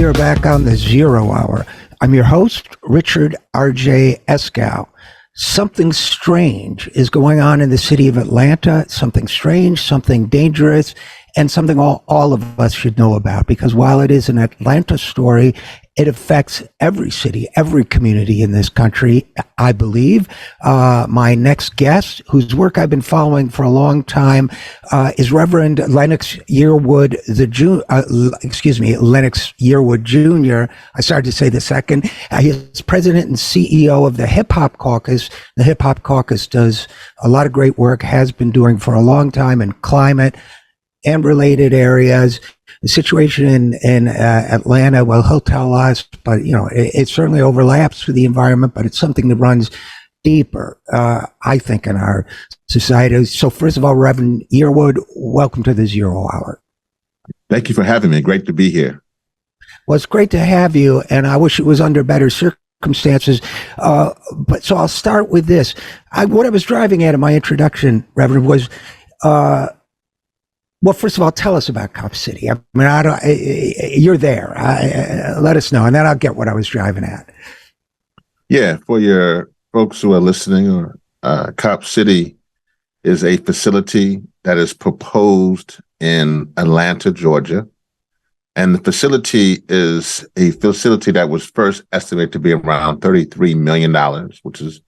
We are back on the Zero Hour. I'm your host, Richard RJ Eskow. Something strange is going on in the city of Atlanta. Something strange, something dangerous, and something all of us should know about, because while it is an Atlanta story, it affects every city, every community in this country, I believe. My next guest, whose work I've been following for a long time, is Reverend Lennox Yearwood, Lennox Yearwood Jr. I started to say the second. He is president and CEO of the Hip Hop Caucus. The Hip Hop Caucus does a lot of great work, has been doing for a long time in climate and related areas. The situation in Atlanta, well, he'll tell us, but it certainly overlaps with the environment, but it's something that runs deeper, I think, in our society. So first of all, Reverend Yearwood, welcome to the Zero Hour. Thank you for having me. Great to be here. Well, it's great to have you, and I wish it was under better circumstances. But so I'll start with this. What I was driving at in my introduction, Reverend, was well, first of all, tell us about Cop City. I mean, you're there. Let us know, and then I'll get what I was driving at. Yeah, for your folks who are listening, Cop City is a facility that is proposed in Atlanta, Georgia. And the facility is a facility that was first estimated to be around $33 million, which is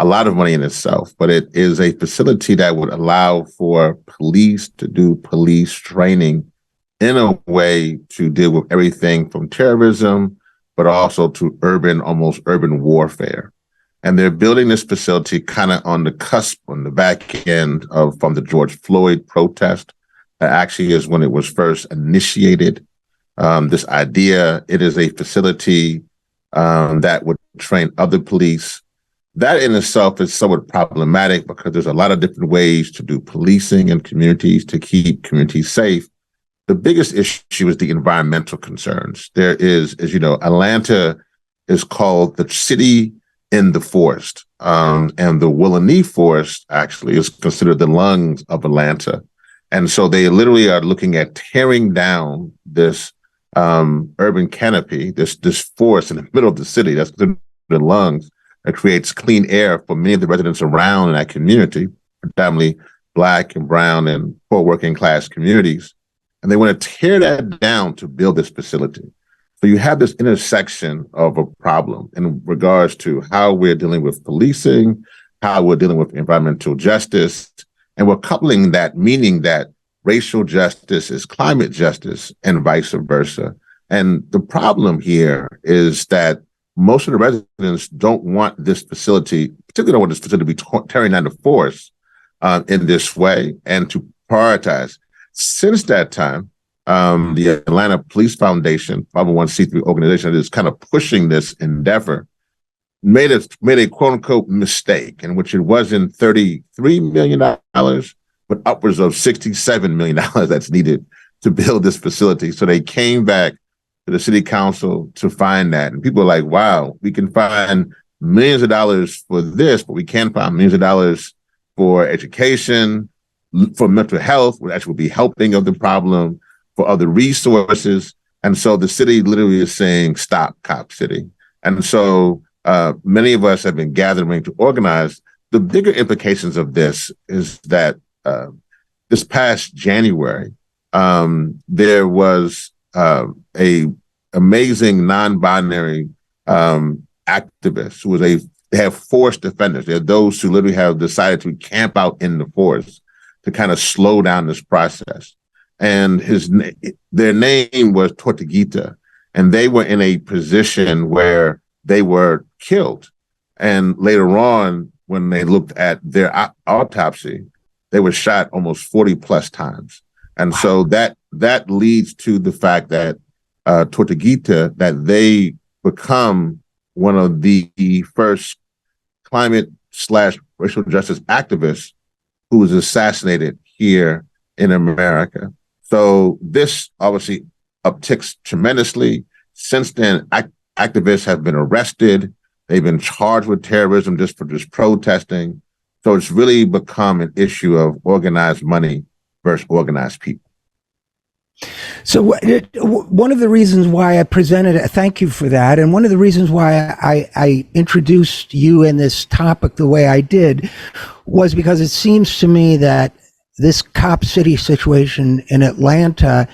a lot of money in itself, but it is a facility that would allow for police to do police training in a way to deal with everything from terrorism, but also to almost urban warfare. And they're building this facility kind of on the cusp, on the back end from the George Floyd protest. That actually is when it was first initiated. This idea, it is a facility that would train other police. That in itself is somewhat problematic because there's a lot of different ways to do policing in communities to keep communities safe. The biggest issue is the environmental concerns. There is, as you know, Atlanta is called the city in the forest. And the Willamette Forest actually is considered the lungs of Atlanta. And so they literally are looking at tearing down this urban canopy, this forest in the middle of the city. That's the lungs. That creates clean air for many of the residents around in that community, predominantly Black and brown and poor working class communities. And they want to tear that down to build this facility. So you have this intersection of a problem in regards to how we're dealing with policing, how we're dealing with environmental justice, and we're coupling that, meaning that racial justice is climate justice and vice versa. And the problem here is that most of the residents don't want this facility, particularly don't want this facility to be tearing down the forest in this way and to prioritize. Since that time, the Atlanta Police Foundation, 501c3 organization that is kind of pushing this endeavor, made a quote unquote mistake in which it wasn't $33 million, but upwards of $67 million that's needed to build this facility. So they came back to the city council to find that. And people are like, wow, we can find millions of dollars for this, but we can't find millions of dollars for education, for mental health, which actually will be helping of the problem, for other resources. And so the city literally is saying, stop, Cop City. And so many of us have been gathering to organize. The bigger implications of this is that this past January, there was a amazing non-binary activist who was they have forest defenders. They're those who literally have decided to camp out in the forest to kind of slow down this process. And their name was Tortuguita, and they were in a position where they were killed. And later on, when they looked at their autopsy, they were shot almost 40 plus times. And so that leads to the fact that Tortuguita, that they become one of the first climate/racial justice activists who was assassinated here in America. So this obviously upticks tremendously. Since then, activists have been arrested. They've been charged with terrorism just for protesting. So it's really become an issue of organized money versus organized people. So one of the reasons why I presented it, thank you for that, and one of the reasons why I introduced you in this topic the way I did was because it seems to me that this Cop City situation in Atlanta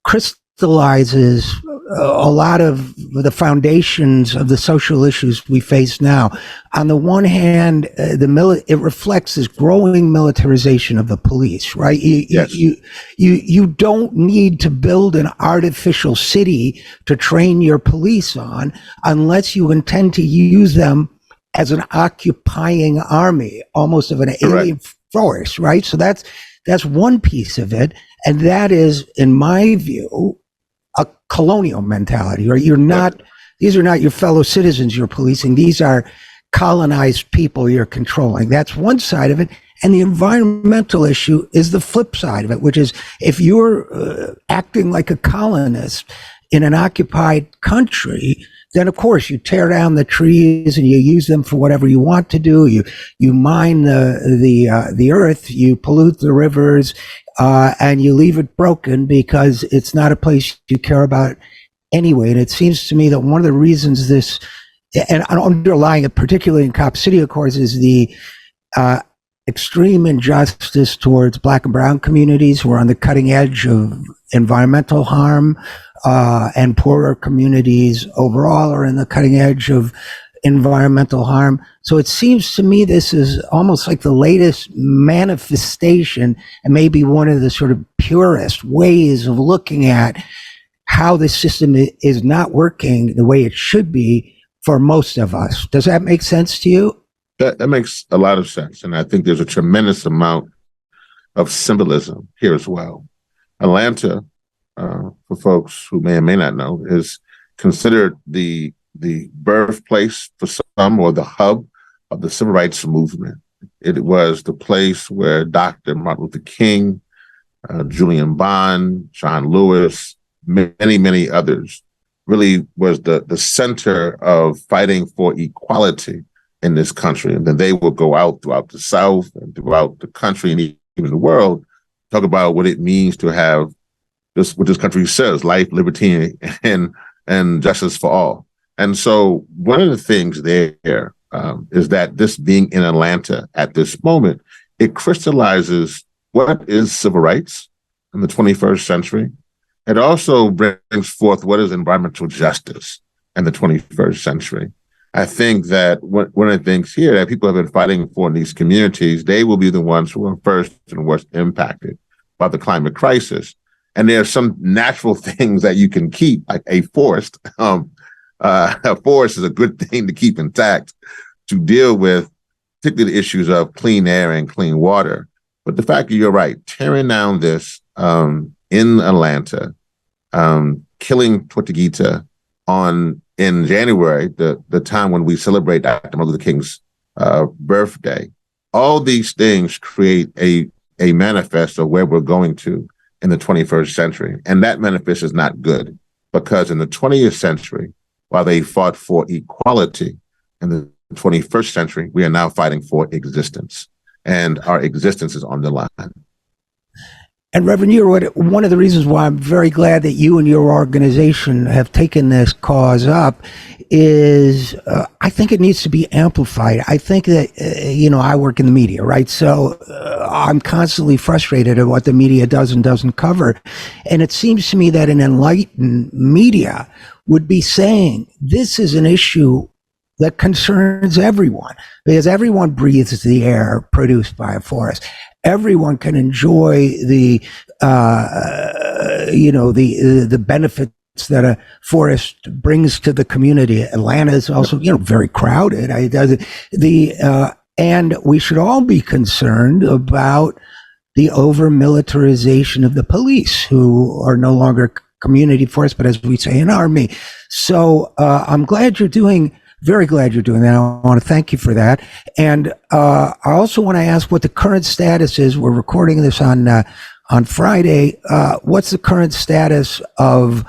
crystallizes a lot of the foundations of the social issues we face now. On the one hand, it reflects this growing militarization of the police, right? Yes. You don't need to build an artificial city to train your police on unless you intend to use them as an occupying army, almost of an alien force, right? So that's one piece of it. And that is, in my view, a colonial mentality, right? These are not your fellow citizens you're policing. These are colonized people you're controlling. That's one side of it. And the environmental issue is the flip side of it, which is if you're acting like a colonist in an occupied country, then of course you tear down the trees and you use them for whatever you want to do. You mine the earth, you pollute the rivers, and you leave it broken because it's not a place you care about anyway. And it seems to me that one of the reasons this, and underlying it, particularly in Cop City, of course, is the extreme injustice towards Black and brown communities who are on the cutting edge of environmental harm, and poorer communities overall are in the cutting edge of environmental harm. So it seems to me this is almost like the latest manifestation and maybe one of the sort of purest ways of looking at how the system is not working the way it should be for most of us. Does that make sense to you? That makes a lot of sense. And I think there's a tremendous amount of symbolism here as well. Atlanta, for folks who may or may not know, is considered the birthplace for some, or the hub of the civil rights movement. It was the place where Dr. Martin Luther King, Julian Bond, John Lewis, many, many others really was the center of fighting for equality in this country. And then they would go out throughout the South and throughout the country and even the world, talk about what it means to have what this country says, life, liberty, and justice for all. And so one of the things there is that this being in Atlanta at this moment, it crystallizes what is civil rights in the 21st century. It also brings forth what is environmental justice in the 21st century. I think that one of the things here that people have been fighting for in these communities, they will be the ones who are first and worst impacted by the climate crisis. And there are some natural things that you can keep, like a forest. A forest is a good thing to keep intact to deal with, particularly the issues of clean air and clean water. But the fact that you're right, tearing down this in Atlanta, killing Tortuguita in January, the time when we celebrate Dr. Martin Luther King's birthday, all these things create a manifest of where we're going to in the 21st century. And that manifest is not good, because in the 20th century, while they fought for equality, in the 21st century, we are now fighting for existence. And our existence is on the line. And Reverend Yearwood, one of the reasons why I'm very glad that you and your organization have taken this cause up is I think it needs to be amplified. I think that, I work in the media, right? So I'm constantly frustrated at what the media does and doesn't cover. And it seems to me that an enlightened media would be saying this is an issue that concerns everyone, because everyone breathes the air produced by a forest. Everyone can enjoy the benefits that a forest brings to the community. Atlanta is also, very crowded. And we should all be concerned about the over militarization of the police, who are no longer community force, but as we say, an army. So I'm very glad you're doing that. I want to thank you for that. And I also want to ask what the current status is. We're recording this on Friday. What's the current status of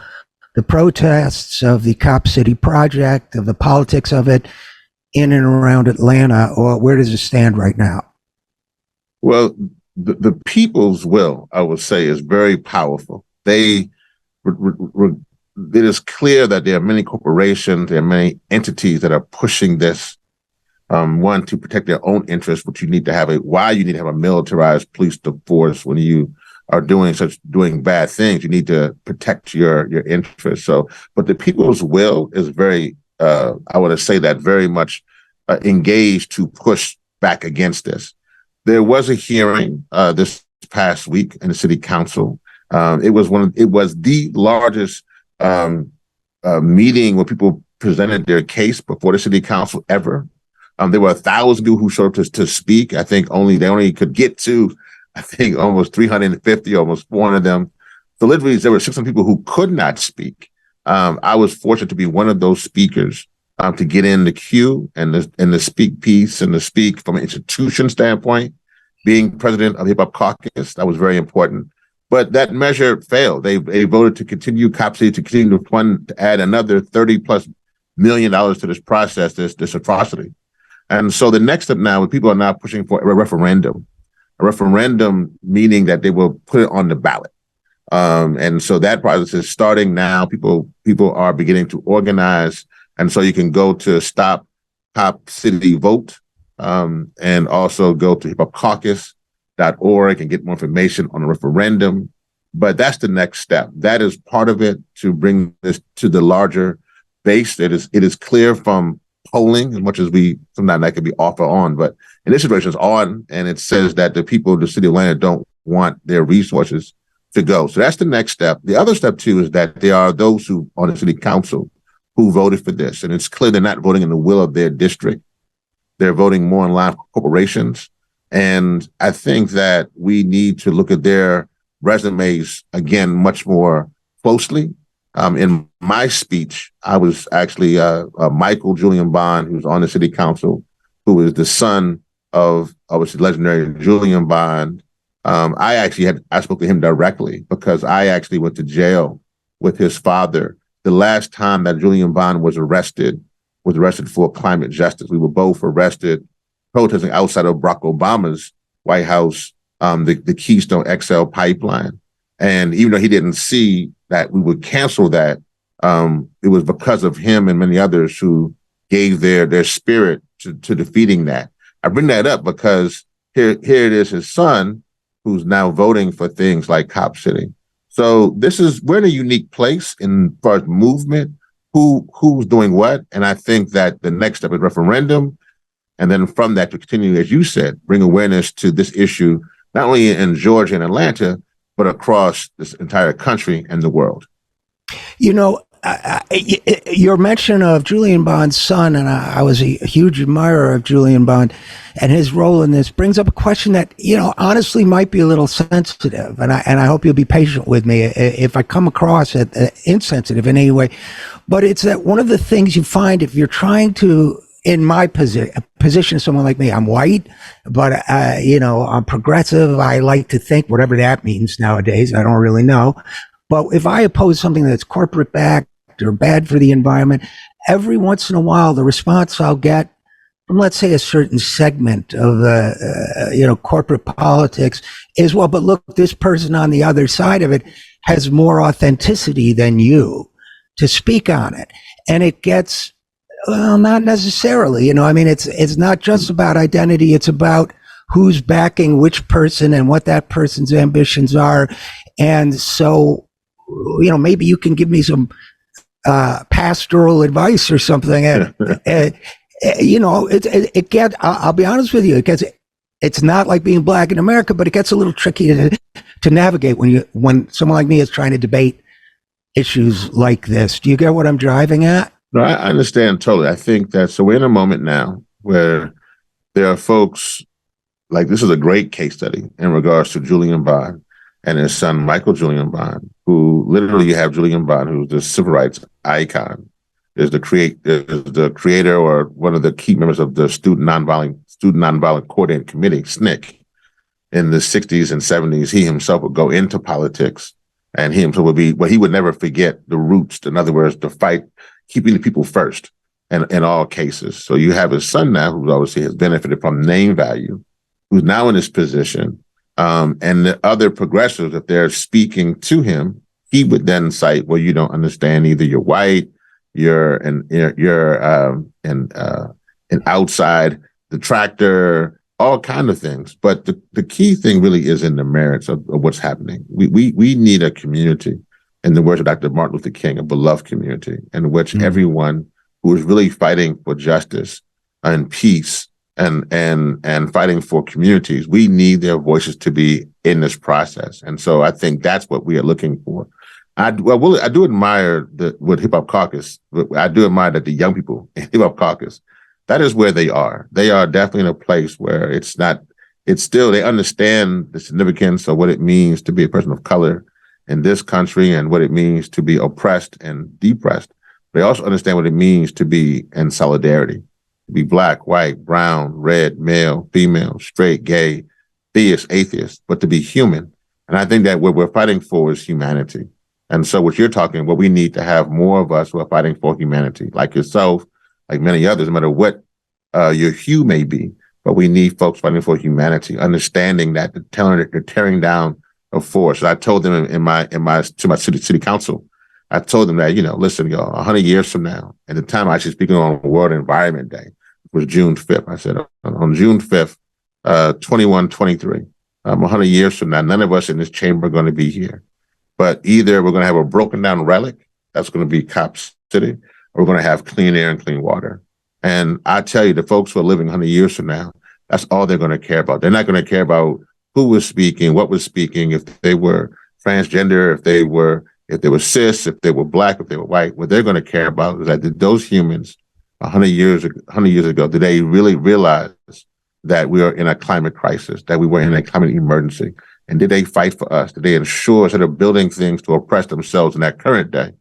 the protests, of the Cop City project, of the politics of it in and around Atlanta? Or where does it stand right now? Well, the people's will, I would say, is very powerful. They it is clear that there are many corporations, there are many entities that are pushing this. One, to protect their own interests, but you need to have a militarized police force when you are doing bad things. You need to protect your interests. So, but the people's will is very, I want to say that very much engaged to push back against this. There was a hearing this past week in the city council. It was the largest meeting where people presented their case before the city council ever. There were 1,000 people who showed up to speak. I think they only could get to, I think, almost 350, almost 400 of them. So literally, there were 600 people who could not speak. I was fortunate to be one of those speakers to get in the queue and the speak piece and to speak from an institution standpoint. Being president of the Hip Hop Caucus, that was very important. But that measure failed. They voted to continue Cop City to continue to fund to add another $30+ million to this process, this atrocity. And so the next step now, people are now pushing for a referendum meaning that they will put it on the ballot. And so that process is starting now. People are beginning to organize. And so you can go to Stop Cop City Vote and also go to hiphopcaucus.org and get more information on the referendum. But that's the next step. That is part of it to bring this to the larger base. It is clear from polling, as much as sometimes that can be off or on, but in this situation it's on, and it says that the people of the city of Atlanta don't want their resources to go. So that's the next step. The other step too is that there are those who on the city council who voted for this, and it's clear they're not voting in the will of their district. They're voting more in line with corporations. And I think that we need to look at their resumes again much more closely. In my speech, I was actually Michael Julian Bond, who's on the city council, who is the son of obviously legendary Julian Bond. I spoke to him directly because I actually went to jail with his father. The last time that Julian Bond was arrested for climate justice. We were both arrested protesting outside of Barack Obama's White House, the Keystone XL pipeline. And even though he didn't see that we would cancel that, it was because of him and many others who gave their spirit to defeating that. I bring that up because here it is his son who's now voting for things like Cop City. So we're in a unique place in far as movement, who's doing what. And I think that the next step is referendum. And then from that to continue, as you said, bring awareness to this issue, not only in Georgia and Atlanta, but across this entire country and the world. You know, your mention of Julian Bond's son, and I was a huge admirer of Julian Bond, and his role in this brings up a question that, honestly might be a little sensitive, and I hope you'll be patient with me if I come across it insensitive in any way. But it's that one of the things you find if you're trying to, in my position, someone like me, I'm white, but I'm progressive. I like to think, whatever that means nowadays. I don't really know. But if I oppose something that's corporate backed or bad for the environment, every once in a while, the response I'll get from, let's say, a certain segment of, corporate politics is, well, but look, this person on the other side of it has more authenticity than you to speak on it. And it gets, well, not necessarily, it's not just about identity. It's about who's backing which person and what that person's ambitions are. And so, maybe you can give me some pastoral advice or something. I'll be honest with you, it's not like being black in America, but it gets a little tricky to navigate when someone like me is trying to debate issues like this. Do you get what I'm driving at? No, I understand totally. I think that, so we're in a moment now where there are folks, like this is a great case study in regards to Julian Bond and his son, Michael Julian Bond, who literally you have Julian Bond, who's the civil rights icon, is the creator or one of the key members of the Student Nonviolent Coordinating Committee, SNCC. In the 60s and 70s, he himself would go into politics, and he himself would be, well, he would never forget the roots. In other words, the fight, keeping the people first in all cases. So you have his son now, who obviously has benefited from name value, who's now in this position. And the other progressives, if they're speaking to him, he would then cite, well, you don't understand, either you're white, you're an outside detractor, all kind of things. But the key thing really is in the merits of what's happening. We need a community, in the words of Dr. Martin Luther King, a beloved community in which everyone who is really fighting for justice and peace and fighting for communities, we need their voices to be in this process. And so I think that's what we are looking for. I do admire what Hip Hop Caucus. I do admire that the young people in Hip Hop Caucus, that is where they are. They are definitely in a place where they understand the significance of what it means to be a person of color in this country and what it means to be oppressed and depressed. They also understand what it means to be in solidarity, to be Black, white, brown, red, male, female, straight, gay, theist, atheist, but to be human. And I think that what we're fighting for is humanity. And so what you're talking about, we need to have more of us who are fighting for humanity, like yourself, like many others, no matter what your hue may be. But we need folks fighting for humanity, understanding that they're tearing down a force. I told them to my city council, I told them that, listen, y'all, 100 years from now, at the time I was speaking on World Environment Day, it was June 5th. I said, on June 5th, 2123, 100 years from now, none of us in this chamber are going to be here. But either we're going to have a broken down relic, that's going to be Cop City, or we're going to have clean air and clean water. And I tell you, the folks who are living 100 years from now, that's all they're going to care about. They're not going to care about who was speaking, what was speaking, if they were transgender, if they were cis, if they were Black, if they were white. What they're going to care about is that those humans 100 years ago, did they really realize that we are in a climate crisis, that we were in a climate emergency? And did they fight for us? Did they ensure, instead of building things to oppress themselves in that current day,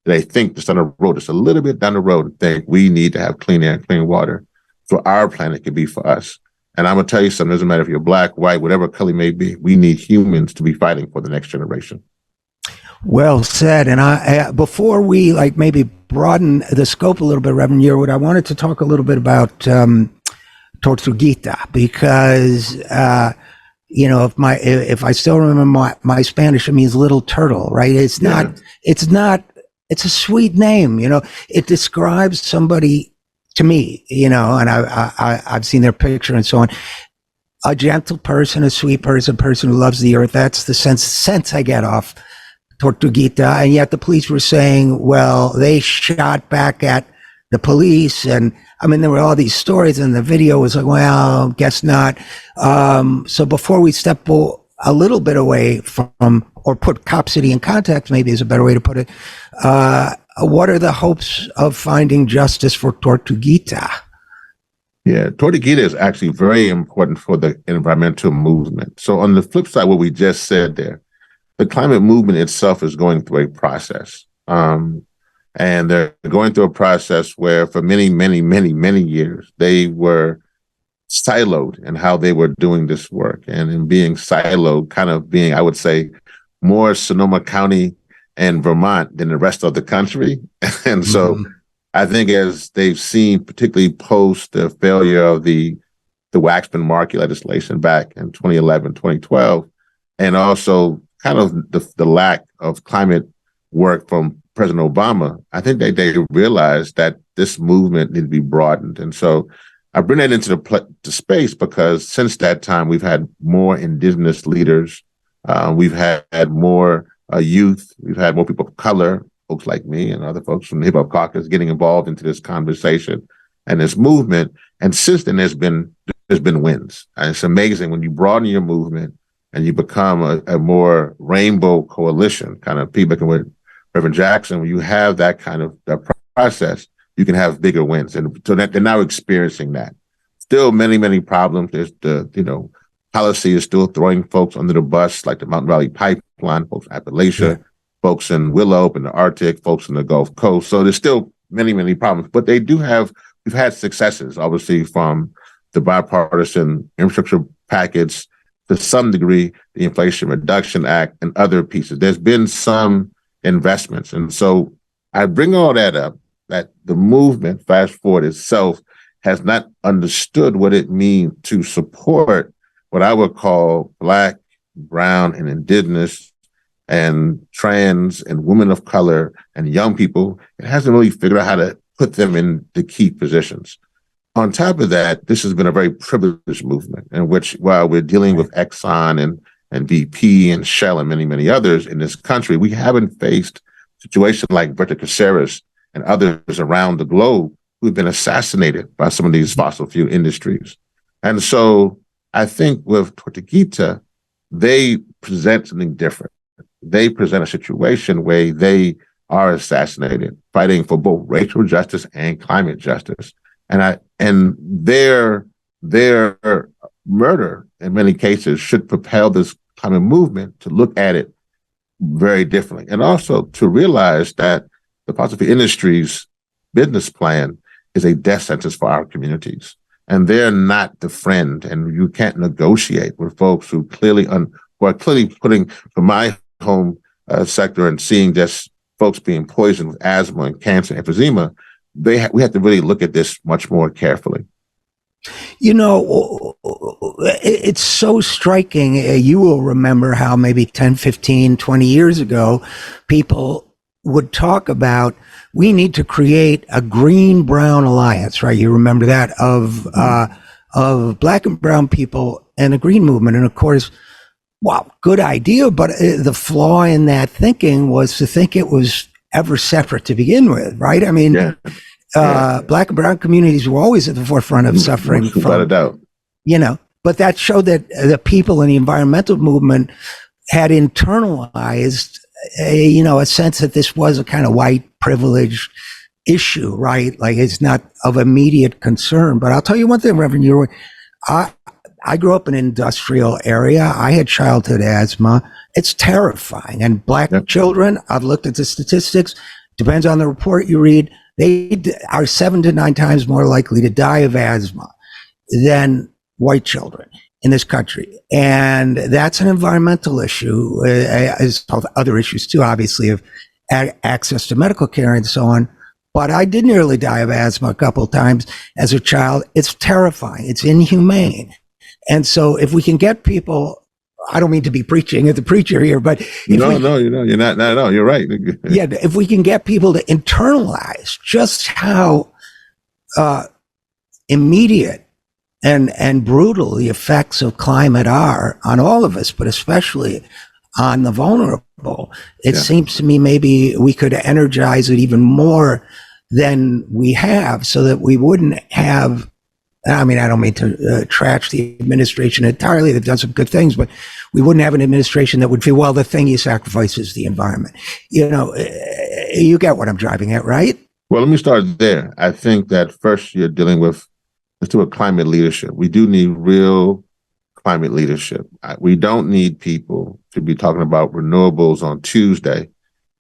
did they think just on the road, just a little bit down the road, and think we need to have clean air and clean water so our planet can be for us? And I'm going to tell you something, it doesn't matter if you're Black, white, whatever color you may be, we need humans to be fighting for the next generation. Well said. And I before we maybe broaden the scope a little bit, Reverend Yearwood, I wanted to talk a little bit about Tortuguita, because if I still remember my Spanish, it means little turtle, right? It's a sweet name, it describes somebody to me, and I've seen their picture and so on, a gentle person, a sweet person who loves the earth. That's the sense I get off Tortuguita. And yet the police were saying, well, they shot back at the police. And I mean, there were all these stories, and the video was like, well, guess not. So before we step a little bit away from, or put Cop City in context, maybe is a better way to put it, what are the hopes of finding justice for Tortuguita? Yeah, Tortuguita is actually very important for the environmental movement. So on the flip side, what we just said there, the climate movement itself is going through a process. And they're going through a process where for many, many, many, many years, they were siloed in how they were doing this work. And in being siloed, kind of being, I would say, more Sonoma County and Vermont than the rest of the country. And so I think as they've seen, particularly post the failure of the Waxman Markey legislation back in 2011, 2012, and also kind of the lack of climate work from President Obama, I think they realized that this movement needed to be broadened. And so I bring that into the space because since that time, we've had more indigenous leaders. We've had more youth. We've had more people of color, folks like me and other folks from the Hip Hop Caucus getting involved into this conversation and this movement. And since then, there's been wins. And it's amazing when you broaden your movement and you become a more rainbow coalition, kind of piggybacking with Reverend Jackson. When you have that kind of process, you can have bigger wins. And so that they're now experiencing that. Still many, many problems. There's policy is still throwing folks under the bus, like the Mountain Valley Pipeline, folks in Appalachia, folks in Willow, in the Arctic, folks in the Gulf Coast. So there's still many, many problems. But we've had successes, obviously, from the bipartisan infrastructure package, to some degree, the Inflation Reduction Act and other pieces. There's been some investments. And so I bring all that up, that the movement, fast forward itself, has not understood what it means to support what I would call Black, brown, and indigenous and trans and women of color and young people, it hasn't really figured out how to put them in the key positions. On top of that, this has been a very privileged movement in which, while we're dealing with Exxon and BP and Shell and many, many others in this country, we haven't faced situations like Berta Caceres and others around the globe who've been assassinated by some of these fossil fuel industries. And so I think with Tortuguita, they present something different. They present a situation where they are assassinated, fighting for both racial justice and climate justice. And their murder in many cases should propel this climate movement to look at it very differently, and also to realize that the fossil fuel industry's business plan is a death sentence for our communities, and they're not the friend. And you can't negotiate with folks who who are clearly putting, from my home sector, and seeing just folks being poisoned with asthma and cancer and emphysema. We have to really look at this much more carefully. You know, it's so striking. You will remember how maybe 10, 15, 20 years ago, people would talk about, we need to create a green-brown alliance, right? You remember that, of black and brown people and a green movement. And of course, wow, good idea. But the flaw in that thinking was to think it was ever separate to begin with, right? I mean, black and brown communities were always at the forefront of suffering. Without a doubt. You know, but that showed that the people in the environmental movement had internalized a sense that this was a kind of white privilege issue, right? Like, it's not of immediate concern. But I'll tell you one thing, Reverend Yearwood, I grew up in an industrial area. I had childhood asthma. It's terrifying. And black children, I've looked at the statistics, depends on the report you read, they are 7 to 9 times more likely to die of asthma than white children in this country. And that's an environmental issue, as other issues too, obviously, of access to medical care and so on. But I did nearly die of asthma a couple of times as a child. It's terrifying. It's inhumane. And so if we can get people, I don't mean to be preaching at the preacher here, but you're not at all. You're right. Yeah, if we can get people to internalize just how immediate and brutal the effects of climate are on all of us, but especially on the vulnerable, it seems to me maybe we could energize it even more than we have, so that we wouldn't have, I mean, I don't mean to trash the administration entirely. They've done some good things, but we wouldn't have an administration that would feel, well, the thing you sacrifice is the environment. You know, you get what I'm driving at, right? Well, let me start there. I think that first you're dealing with, let's do a climate leadership. We do need real climate leadership. We don't need people to be talking about renewables on Tuesday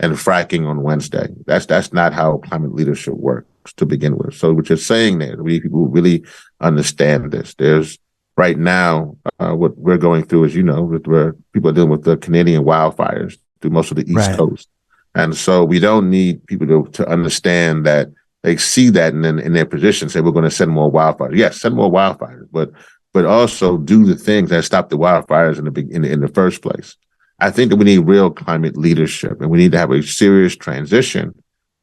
and fracking on Wednesday. That's not how climate leadership works to begin with. So what you're saying there, we people really understand this. There's right now, what we're going through, as you know, where people are dealing with the Canadian wildfires through most of the East Coast. And so we don't need people to understand that they see that and then in their position say, we're going to send more wildfires. Yes, send more wildfires, but also do the things that stop the wildfires in the first place. I think that we need real climate leadership, and we need to have a serious transition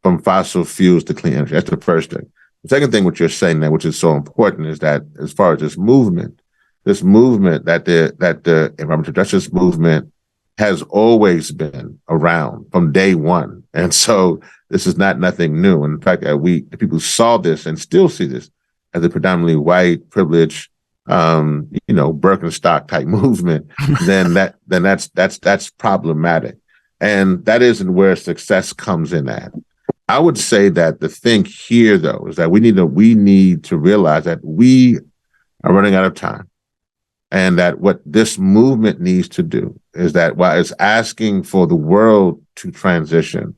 from fossil fuels to clean energy. That's the first thing. The second thing, what you're saying there, which is so important, is that as far as this movement that the environmental justice movement has always been around from day one. And so this is not nothing new. In fact, people saw this and still see this as a predominantly white, privileged, Birkenstock type movement, then that's problematic. And that isn't where success comes in at. I would say that the thing here, though, is that we need to realize that we are running out of time, and that what this movement needs to do is that while it's asking for the world to transition,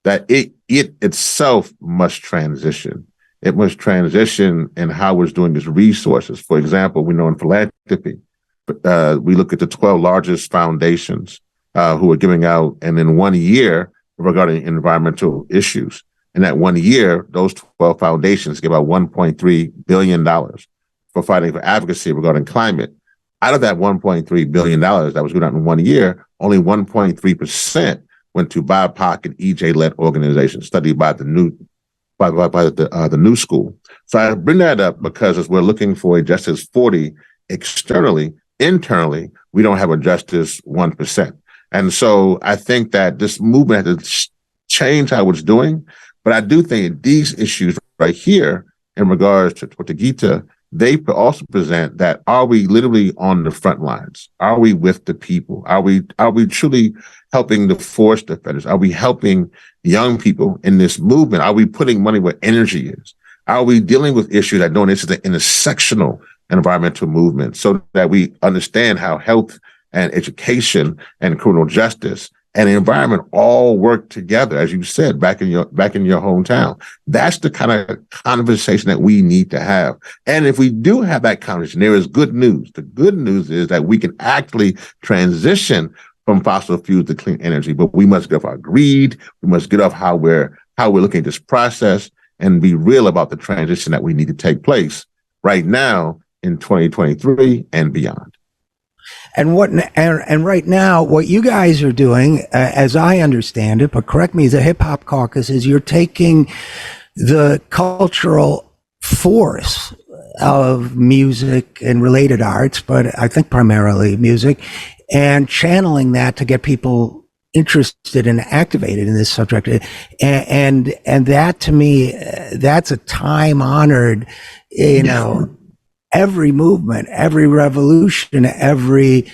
that it itself must transition. It must transition in how it's doing its resources. For example, we know in philanthropy, we look at the 12 largest foundations who are giving out, and in 1 year, regarding environmental issues. In that 1 year, those 12 foundations give out $1.3 billion for fighting for advocacy regarding climate. out of that $1.3 billion that was given out in 1 year, only 1.3% went to BIPOC and EJ-led organizations, studied by the New School. So I bring that up because as we're looking for a Justice 40 externally, internally, we don't have a Justice 1%. And so I think that this movement has to change how it's doing. But I do think these issues right here, in regards to Gita, they also present that, are we literally on the front lines? Are we with the people? Are we truly helping the force defenders? Are we helping young people in this movement? Are we putting money where energy is? Are we dealing with issues that don't interest the intersectional environmental movement, so that we understand how health and education and criminal justice and the environment all work together, as you said, back in your hometown? That's the kind of conversation that we need to have. And if we do have that conversation, there is good news. The good news is that we can actually transition from fossil fuels to clean energy, but we must get off our greed. We must get off how we're looking at this process and be real about the transition that we need to take place right now in 2023 and beyond. And right now, what you guys are doing, as I understand it, but correct me, the Hip Hop Caucus, is you're taking the cultural force of music and related arts, but I think primarily music, and channeling that to get people interested and activated in this subject. And that, to me, that's a time-honored, every movement, every revolution, every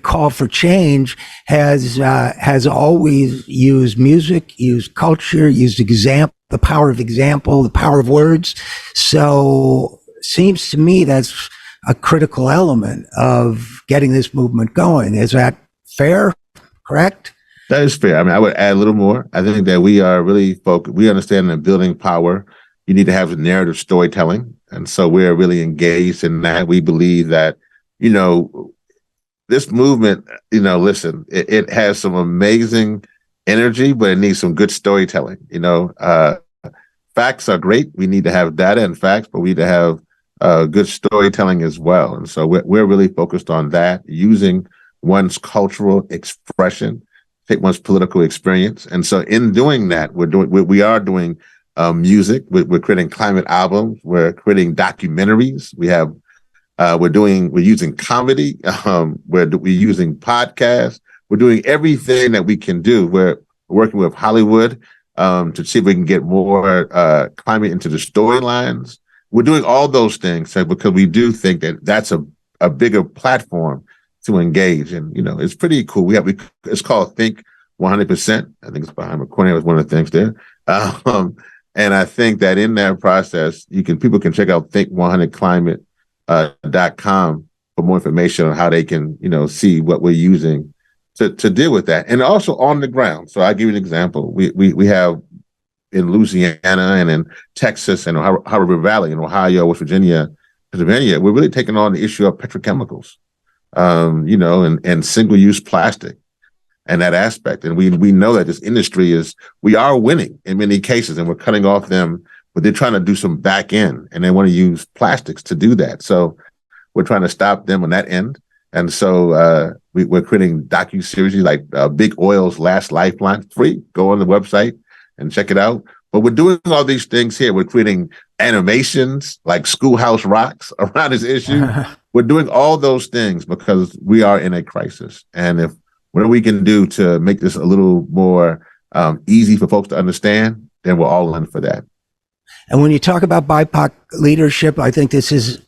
call for change has always used music, used culture, used example, the power of example, the power of words. So seems to me that's a critical element of getting this movement going. Is that fair? Correct? That is fair. I mean, I would add a little more. I think that we are really focused. We understand that building power, you need to have the narrative storytelling. And so we're really engaged in that. We believe that, this movement, listen, it has some amazing energy, but it needs some good storytelling. Facts are great. We need to have data and facts, but we need to have good storytelling as well. And so we're really focused on that, using one's cultural expression, take one's political experience. And so in doing that, we are doing music. We're creating climate albums. We're creating documentaries. We're using comedy. We're using podcasts. We're doing everything that we can do. We're working with Hollywood to see if we can get more climate into the storylines. We're doing all those things because we do think that that's a bigger platform to engage. And, it's pretty cool. It's called Think 100%. I think it's behind McCorney. Was one of the things there. And I think that in that process, people can check out think100climate.com for more information on how they can, see what we're using to deal with that. And also on the ground. So I'll give you an example. We have in Louisiana and in Texas and Ohio River Valley, in Ohio, West Virginia, Pennsylvania, we're really taking on the issue of petrochemicals, and single-use plastic. And that aspect. And we know that this industry we are winning in many cases, and we're cutting off them, but they're trying to do some back end, and they want to use plastics to do that. So we're trying to stop them on that end. And so we're creating docu-series like Big Oil's Last Lifeline, free. Go on the website and check it out. But we're doing all these things here. We're creating animations like Schoolhouse Rocks around this issue. We're doing all those things because we are in a crisis. And whatever we can do to make this a little more easy for folks to understand, then we're all in for that. And when you talk about BIPOC leadership, I think this is,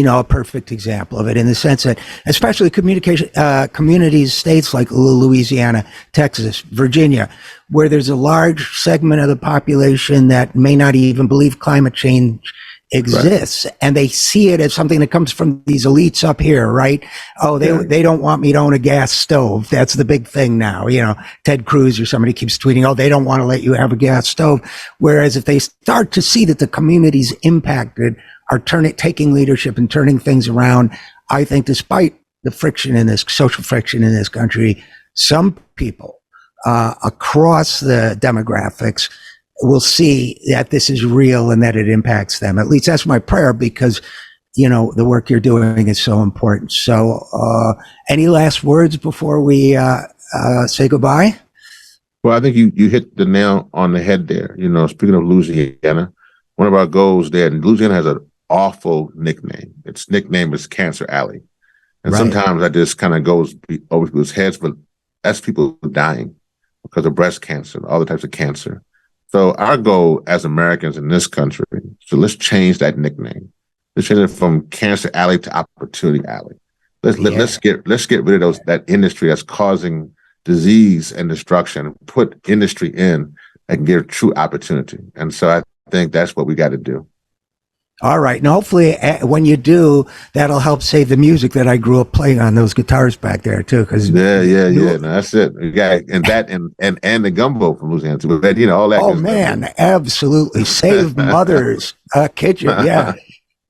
a perfect example of it, in the sense that, especially communities, states like Louisiana, Texas, Virginia, where there's a large segment of the population that may not even believe climate change exists, right, and they see it as something that comes from these elites up here, right? Oh, they don't want me to own a gas stove. That's the big thing now. Ted Cruz or somebody keeps tweeting, oh, they don't want to let you have a gas stove. Whereas if they start to see that the communities impacted are taking leadership and turning things around, I think despite the social friction in this country, some people across the demographics will see that this is real and that it impacts them. At least that's my prayer, because the work you're doing is so important. So, any last words before we say goodbye? Well, I think you hit the nail on the head there. Speaking of Louisiana, one of our goals there, and Louisiana has an awful nickname. Its nickname is Cancer Alley. And Right. sometimes that just kind of goes over people's heads, but that's people dying because of breast cancer and other types of cancer. So our goal as Americans in this country, so let's change that nickname. Let's change it from Cancer Alley to Opportunity Alley. Let's get rid of that industry that's causing disease and destruction. Put industry in and give true opportunity. And so I think that's what we got to do. All right. And hopefully when you do, that'll help save the music that I grew up playing on those guitars back there too. Cause yeah. No, that's it. You got and that and the gumbo from Louisiana too. But all that. Oh man, absolutely. Save Mother's Kitchen. Yeah.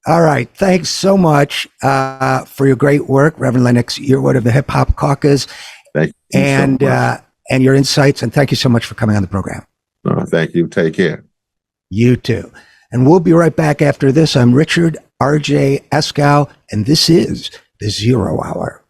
All right. Thanks so much for your great work, Reverend Lennox Yearwood of the Hip Hop Caucus. Thank you and and your insights. And thank you so much for coming on the program. Thank you. Take care. You too. And we'll be right back after this. I'm Richard RJ Eskow, and this is the Zero Hour.